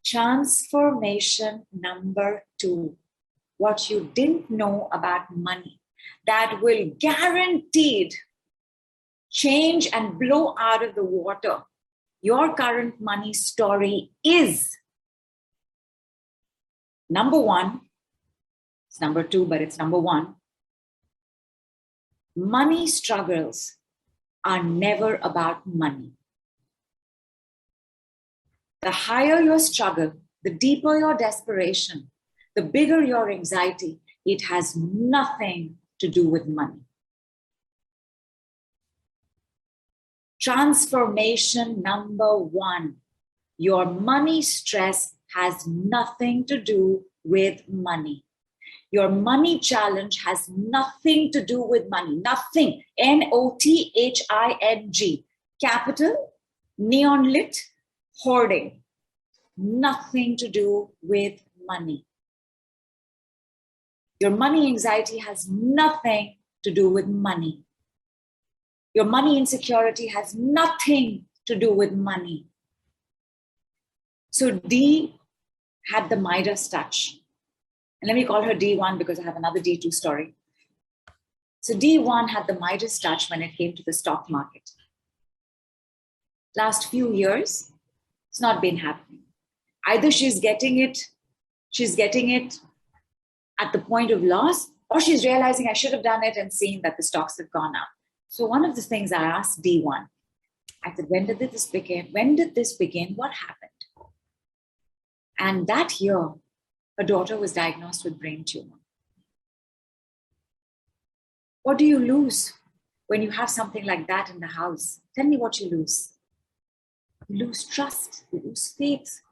Transformation number 2. What you didn't know about money that will guaranteed change and blow out of the water your current money story is. Number 1, it's number 2, but it's number 1. Money struggles are never about money. The higher your struggle, the deeper your desperation, the bigger your anxiety, it has nothing to do with money. Transformation number 1. Your money stress has nothing to do with money. Your money challenge has nothing to do with money. Nothing. N-O-T-H-I-N-G. Capital, neon lit, hoarding. Nothing to do with money. Your money anxiety has nothing to do with money. Your money insecurity has nothing to do with money. So D had the Midas touch. And let me call her D1 because I have another D2 story. So D1 had the Midas touch when it came to the stock market. Last few years, it's not been happening. Either she's getting it at the point of loss, or she's realizing I should have done it and seeing that the stocks have gone up. So one of the things I asked D1, I said, when did this begin? What happened? And that year, her daughter was diagnosed with brain tumor. What do you lose when you have something like that in the house? Tell me what you lose. You lose trust, you lose faith.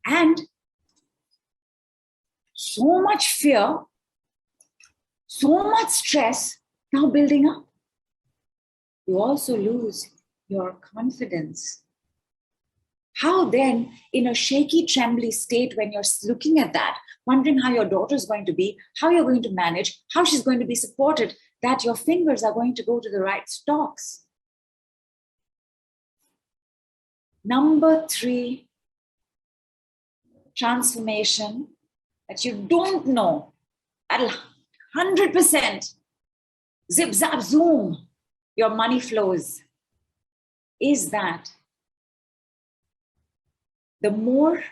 And so much fear, so much stress now building up. You also lose your confidence. How then, in a shaky, trembly state, when you're looking at that, wondering how your daughter's going to be, how you're going to manage, how she's going to be supported, that your fingers are going to go to the right stocks? Number 3, transformation that you don't know at 100%, zip, zap, zoom, your money flows, is that the more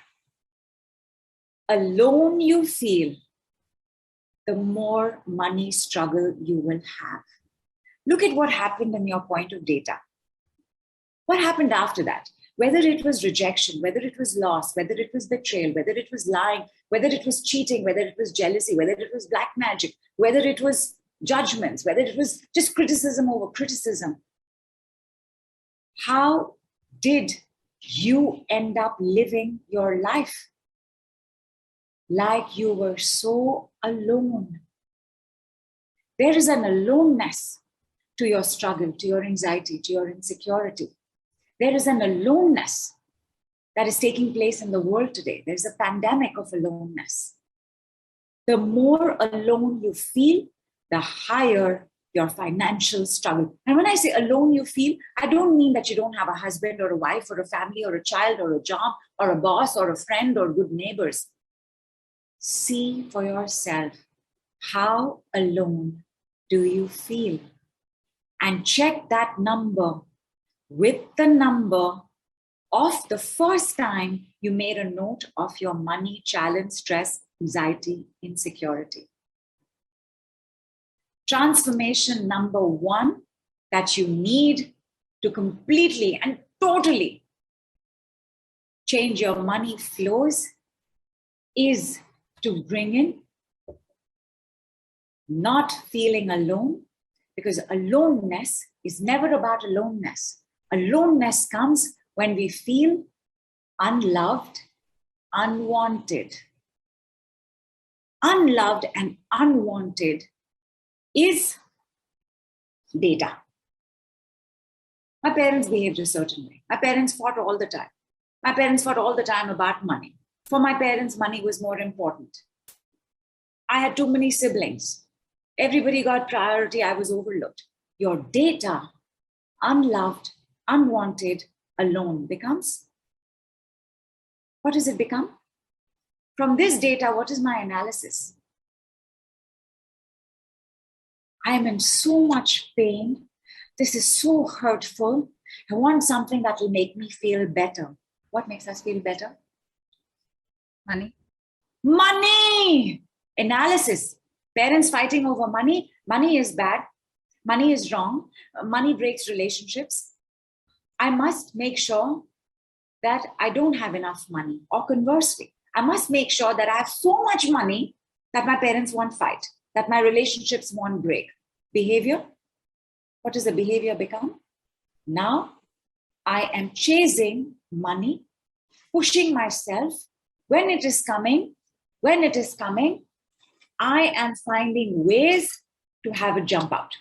alone you feel, the more money struggle you will have. Look at what happened in your point of data. What happened after that? Whether it was rejection, whether it was loss, whether it was betrayal, whether it was lying, whether it was cheating, whether it was jealousy, whether it was black magic, whether it was judgments, whether it was just criticism over criticism. How did you end up living your life? Like you were so alone. There is an aloneness to your struggle, to your anxiety, to your insecurity. There is an aloneness that is taking place in the world today. There's a pandemic of aloneness. The more alone you feel, the higher your financial struggle. And when I say alone you feel, I don't mean that you don't have a husband or a wife or a family or a child or a job or a boss or a friend or good neighbors. See for yourself, how alone do you feel? And check that number with the number of the first time you made a note of your money challenge, stress, anxiety, insecurity. Transformation number 1 that you need to completely and totally change your money flows is to bring in not feeling alone, because aloneness is never about aloneness. Aloneness comes when we feel unloved, unwanted. Unloved and unwanted is data. My parents behaved a certain way. My parents fought all the time. My parents fought all the time about money. For my parents, money was more important. I had too many siblings. Everybody got priority. I was overlooked. Your data, unloved, unwanted, alone becomes What does it become? From this data, what is my analysis? I am in so much pain. This is so hurtful. I want something that will make me feel better. What makes us feel better? Money. Money! Analysis. Parents fighting over money. Money is bad. Money is wrong. Money breaks relationships. I must make sure that I don't have enough money. Or conversely, I must make sure that I have so much money that my parents won't fight, that my relationships won't break. Behavior. What does the behavior become? Now I am chasing money, pushing myself. When it is coming, I am finding ways to have a jump out.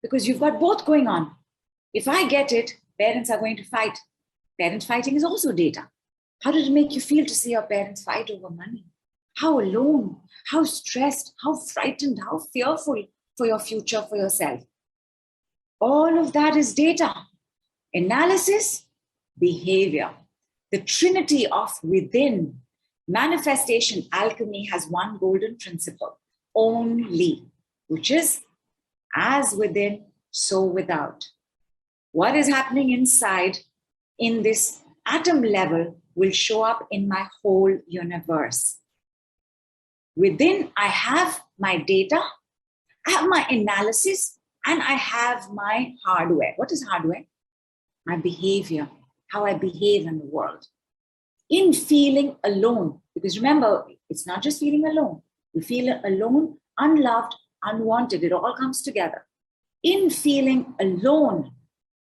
Because you've got both going on. If I get it, parents are going to fight. Parent fighting is also data. How did it make you feel to see your parents fight over money? How alone, how stressed, how frightened, how fearful for your future, for yourself. All of that is data. Analysis, behavior. The trinity of within. Manifestation alchemy has one golden principle only, which is as within, so without. What is happening inside in this atom level will show up in my whole universe. Within, I have my data, I have my analysis, and I have my hardware. What is hardware? My behavior, how I behave in the world. In feeling alone, because remember, it's not just feeling alone. You feel alone, unloved, unwanted. It all comes together. In feeling alone,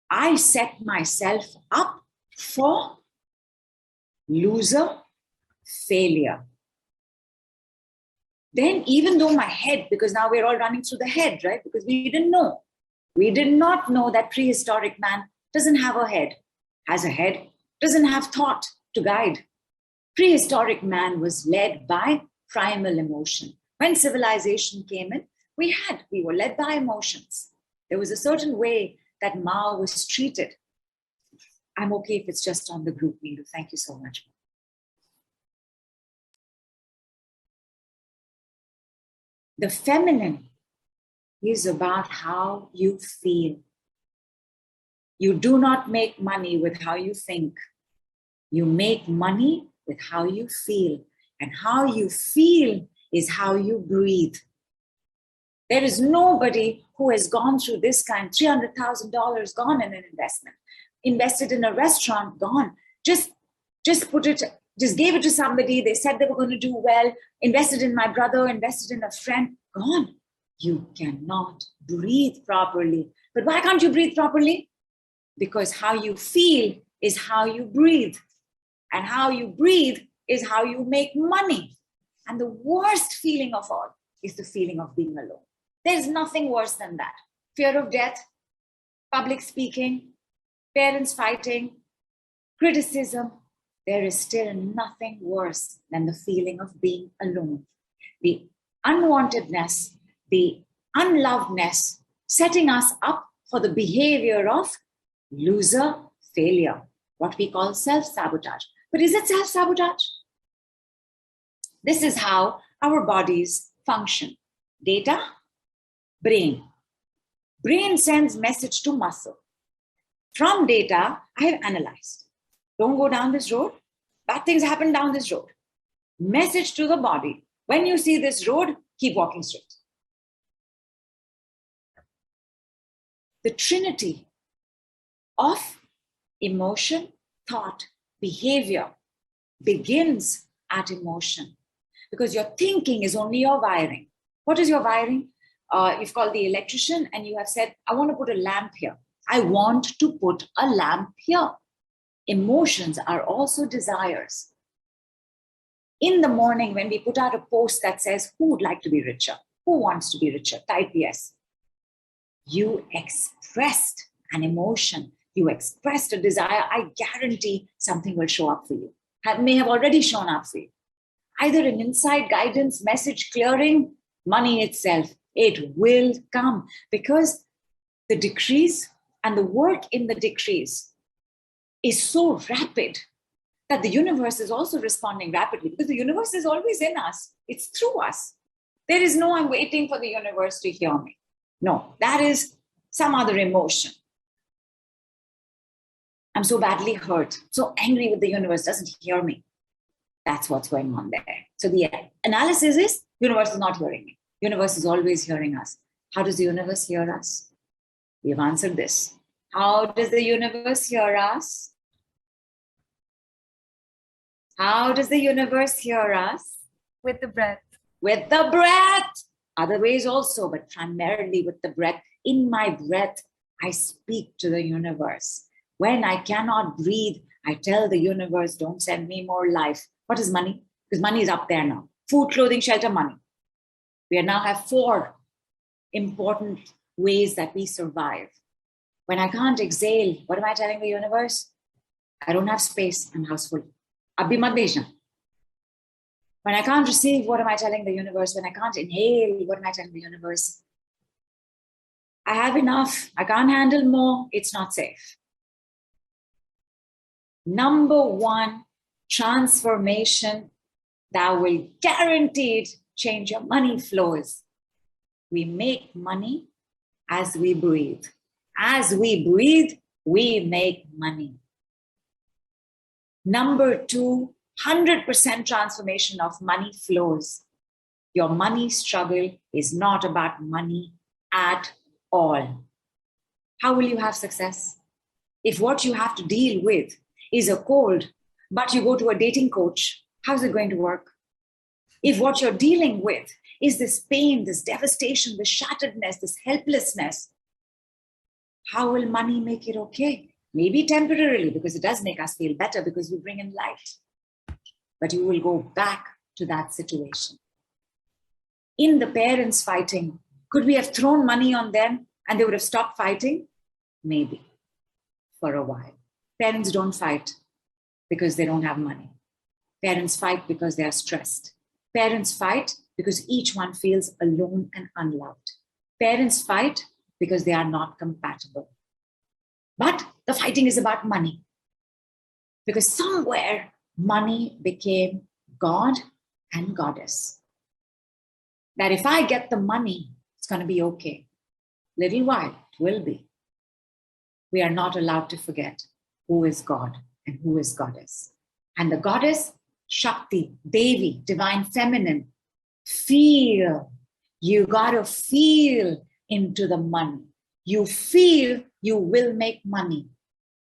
I set myself up for loser, failure. Then even though my head, because now we're all running through the head, right? Because we didn't know. We did not know that prehistoric man doesn't have a head, has a head, doesn't have thought to guide. Prehistoric man was led by primal emotion. When civilization came in, we were led by emotions. There was a certain way that Mao was treated. I'm okay if it's just on the group, Nidhu. Thank you so much. The feminine is about how you feel. You do not make money with how you think. You make money with how you feel. And how you feel is how you breathe. There is nobody who has gone through this kind, $300,000 gone in an investment, invested in a restaurant, gone. Just gave it to somebody. They said they were going to do well, invested in my brother, invested in a friend, gone. You cannot breathe properly. But why can't you breathe properly? Because how you feel is how you breathe. And how you breathe is how you make money. And the worst feeling of all is the feeling of being alone. There's nothing worse than that. Fear of death, public speaking, parents fighting, criticism. There is still nothing worse than the feeling of being alone. The unwantedness, the unlovedness, setting us up for the behavior of loser, failure, what we call self-sabotage. But is it self-sabotage? This is how our bodies function. Data, brain. Brain sends message to muscle. From data, I have analyzed. Don't go down this road. Bad things happen down this road. Message to the body. When you see this road, keep walking straight. The trinity of emotion, thought, behavior begins at emotion. Because your thinking is only your wiring. What is your wiring? You've called the electrician and you have said, I want to put a lamp here. I want to put a lamp here. Emotions are also desires. In the morning, when we put out a post that says, who would like to be richer? Who wants to be richer? Type yes. You expressed an emotion. You expressed a desire. I guarantee something will show up for you. May have already shown up for you. Either an inside guidance, message clearing, money itself. It will come because the decrease and the work in the decrease is so rapid that the universe is also responding rapidly, because the universe is always in us. It's through us. There is no, I'm waiting for the universe to hear me. No, that is some other emotion. I'm so badly hurt, so angry with the universe, doesn't hear me. That's what's going on there. So the analysis is, universe is not hearing me. Universe is always hearing us. How does the universe hear us? We have answered this. How does the universe hear us? How does the universe hear us? With the breath. With the breath. Other ways also, but primarily with the breath. In my breath, I speak to the universe. When I cannot breathe, I tell the universe, don't send me more life. What is money? Because money is up there now. Food, clothing, shelter, money. We now have 4 important ways that we survive. When I can't exhale, what am I telling the universe? I don't have space, I'm houseful. Abhi mat bhejna. When I can't receive, what am I telling the universe? When I can't inhale, what am I telling the universe? I have enough, I can't handle more, it's not safe. Number 1 transformation that will guaranteed change your money flows. We make money as we breathe. As we breathe, we make money. Number 2, 100% transformation of money flows. Your money struggle is not about money at all. How will you have success? If what you have to deal with is a cold, but you go to a dating coach, how's it going to work? If what you're dealing with is this pain, this devastation, this shatteredness, this helplessness, how will money make it okay? Maybe temporarily, because it does make us feel better because we bring in light. But you will go back to that situation. In the parents fighting, could we have thrown money on them and they would have stopped fighting? Maybe, for a while. Parents don't fight because they don't have money. Parents fight because they are stressed. Parents fight because each one feels alone and unloved. Parents fight because they are not compatible. But the fighting is about money. Because somewhere money became God and goddess. That if I get the money, it's going to be okay. Little while, it will be. We are not allowed to forget who is God and who is goddess. And the goddess, Shakti, Devi, divine feminine, feel. You got to feel into the money. You feel you will make money.